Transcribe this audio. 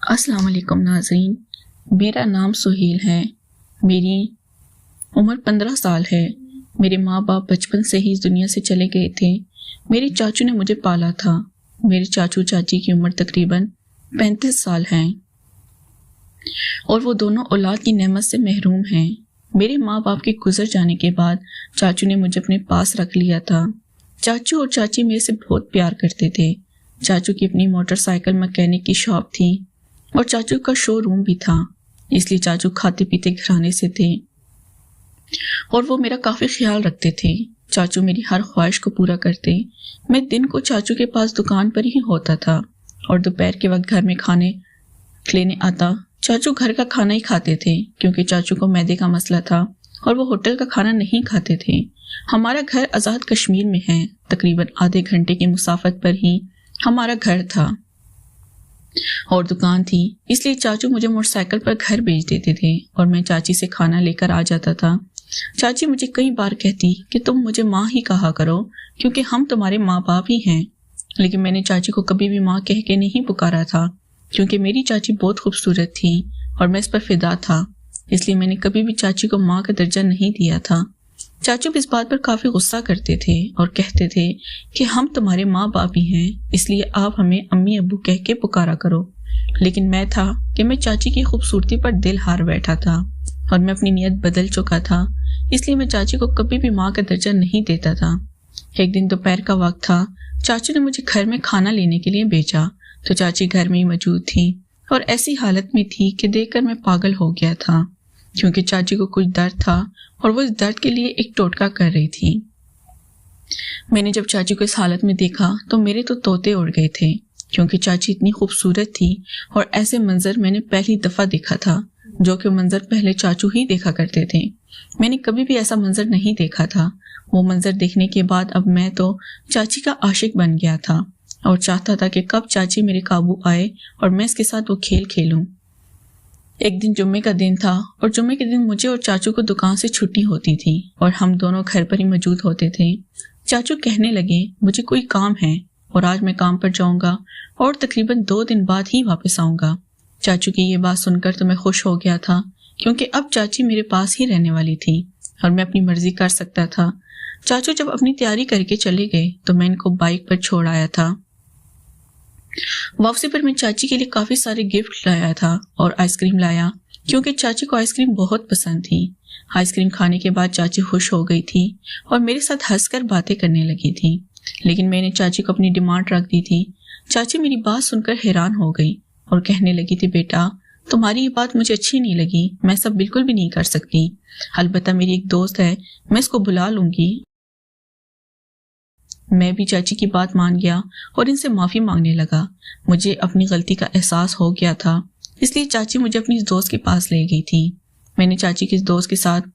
السلام علیکم ناظرین، میرا نام سہیل ہے۔ میری عمر 15 سال ہے۔ میرے ماں باپ بچپن سے ہی اس دنیا سے چلے گئے تھے۔ میرے چاچو نے مجھے پالا تھا۔ میرے چاچو چاچی کی عمر تقریباً 35 سال ہے اور وہ دونوں اولاد کی نعمت سے محروم ہیں۔ میرے ماں باپ کے گزر جانے کے بعد چاچو نے مجھے اپنے پاس رکھ لیا تھا۔ چاچو اور چاچی میرے سے بہت پیار کرتے تھے۔ چاچو کی اپنی موٹر سائیکل مکینک کی شاپ تھی اور چاچو کا شو روم بھی تھا، اس لیے چاچو کھاتے پیتے گھرانے سے تھے اور وہ میرا کافی خیال رکھتے تھے۔ چاچو میری ہر خواہش کو پورا کرتے۔ میں دن کو چاچو کے پاس دکان پر ہی ہوتا تھا اور دوپہر کے وقت گھر میں کھانے لینے آتا۔ چاچو گھر کا کھانا ہی کھاتے تھے کیونکہ چاچو کو معدے کا مسئلہ تھا اور وہ ہوٹل کا کھانا نہیں کھاتے تھے۔ ہمارا گھر آزاد کشمیر میں ہے، تقریباً آدھے گھنٹے کی مسافت پر ہی ہمارا گھر تھا اور دکان تھی، اس لیے چاچو مجھے موٹر سائیکل پر گھر بھیج دیتے تھے اور میں چاچی سے کھانا لے کر آ جاتا تھا۔ چاچی مجھے کئی بار کہتی کہ تم مجھے ماں ہی کہا کرو کیونکہ ہم تمہارے ماں باپ ہی ہیں، لیکن میں نے چاچی کو کبھی بھی ماں کہہ کے نہیں پکارا تھا کیونکہ میری چاچی بہت خوبصورت تھی اور میں اس پر فدا تھا، اس لیے میں نے کبھی بھی چاچی کو ماں کا درجہ نہیں دیا تھا۔ چاچو اس بات پر کافی غصہ کرتے تھے اور کہتے تھے کہ ہم تمہارے ماں باپ ہی ہیں، اس لیے آپ ہمیں امی ابو کہہ کے پکارا کرو، لیکن میں تھا کہ میں چاچی کی خوبصورتی پر دل ہار بیٹھا تھا اور میں اپنی نیت بدل چکا تھا، اس لیے میں چاچی کو کبھی بھی ماں کا درجہ نہیں دیتا تھا۔ ایک دن دوپہر کا وقت تھا، چاچو نے مجھے گھر میں کھانا لینے کے لیے بھیجا تو چاچی گھر میں ہی موجود تھی اور ایسی حالت میں تھی کہ دیکھ کر میں پاگل ہو گیا تھا کیونکہ چاچی کو کچھ درد تھا اور وہ اس درد کے لیے ایک ٹوٹکا کر رہی تھی۔ میں نے جب چاچی کو اس حالت میں دیکھا تو میرے تو طوطے اڑ گئے تھے کیونکہ چاچی اتنی خوبصورت تھی اور ایسے منظر میں نے پہلی دفعہ دیکھا تھا، جو کہ منظر پہلے چاچو ہی دیکھا کرتے تھے۔ میں نے کبھی بھی ایسا منظر نہیں دیکھا تھا۔ وہ منظر دیکھنے کے بعد اب میں تو چاچی کا عاشق بن گیا تھا اور چاہتا تھا کہ کب چاچی میرے قابو آئے اور میں اس کے ساتھ وہ کھیل کھیلوں۔ ایک دن جمعے کا دن تھا اور جمعے کے دن مجھے اور چاچو کو دکان سے چھٹی ہوتی تھی اور ہم دونوں گھر پر ہی موجود ہوتے تھے۔ چاچو کہنے لگے مجھے کوئی کام ہے اور آج میں کام پر جاؤں گا اور تقریباً 2 دن بعد ہی واپس آؤں گا۔ چاچو کی یہ بات سن کر تو میں خوش ہو گیا تھا کیونکہ اب چاچی میرے پاس ہی رہنے والی تھی اور میں اپنی مرضی کر سکتا تھا۔ چاچو جب اپنی تیاری کر کے چلے گئے تو میں ان کو بائک پر چھوڑ آیا تھا۔ واپسی پر میں چاچی کے لیے کافی سارے گفٹ لایا تھا اور آئس کریم لایا کیونکہ چاچی کو آئس کریم بہت پسند تھی۔ آئس کریم کھانے کے بعد چاچی خوش ہو گئی تھی اور میرے ساتھ ہنس کر باتیں کرنے لگی تھی، لیکن میں نے چاچی کو اپنی ڈیمانڈ رکھ دی تھی۔ چاچی میری بات سن کر حیران ہو گئی اور کہنے لگی تھی بیٹا تمہاری یہ بات مجھے اچھی نہیں لگی، میں سب بالکل بھی نہیں کر سکتی، البتہ میری ایک دوست ہے میں اس کو بلا لوں گی۔ میں بھی چاچی کی بات مان گیا اور ان سے معافی مانگنے لگا۔ مجھے اپنی غلطی کا احساس ہو گیا تھا، اس لیے چاچی مجھے اپنی اس دوست کے پاس لے گئی تھی۔ میں نے چاچی کے اس دوست کے ساتھ